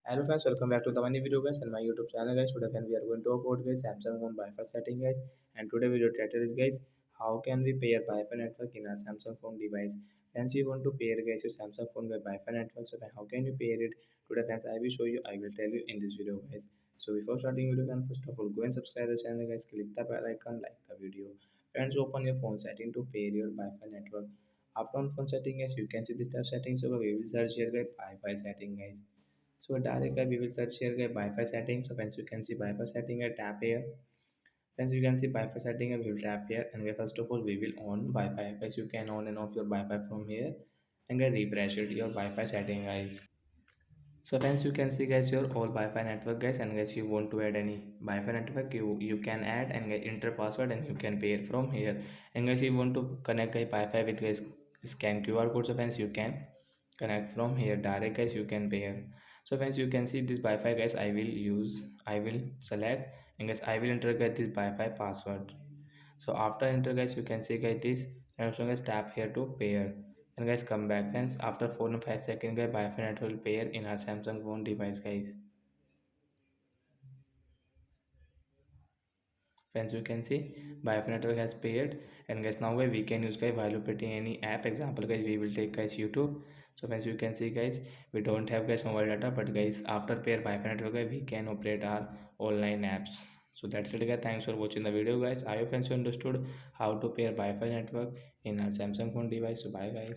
Hello friends, welcome back to the new video guys and my YouTube channel guys. Today again we are going to talk about guys Samsung phone Wi-Fi setting guys, and today video title is guys how can we pair Wi-Fi network in our Samsung phone device. Friends, you want to pair guys your Samsung phone with Wi-Fi network, so how can you pair it? Today friends, I will show you. I will tell you in this video guys. So before starting video, can first of all go and subscribe the channel guys. Click the bell icon, like the video. Friends, open your phone setting to pair your Wi-Fi network. After on phone setting guys, you can see this tab settings. So we will search here guys Wi-Fi setting guys. So directly we will search here the Wi-Fi settings. So once you can see Wi-Fi setting, a tap here. Once you can see Wi-Fi setting, we will tap here, and first of all we will on Wi-Fi. Guys, you can on and off your Wi-Fi from here, and get refresh it your Wi-Fi setting, guys. So friends, you can see guys your all Wi-Fi network guys, and guys you want to add any Wi-Fi network, you can add and get enter password and you can pair from here. And guys, you want to connect a Wi-Fi with guys scan QR code. So friends, you can connect from here direct guys. You can pair. So friends, you can see this Wi-Fi guys. I will select, and guys I will enter guys this Wi-Fi password. So after enter guys, you can see guys this, and also guys tap here to pair, and guys come back friends. After 4 and 5 seconds guys, Wi-Fi network will pair in our Samsung phone device guys. Friends, you can see Wi-Fi network has paired, and guys now guys we can use guys while operating any app. Example guys, we will take guys YouTube. So friends, you can see guys we don't have guys mobile data, but guys after pair Wi-Fi network guys, we can operate our online apps. So that's it guys. Thanks for watching the video guys. I hope friends you understood how to pair Wi-Fi network in our Samsung phone device. So bye guys.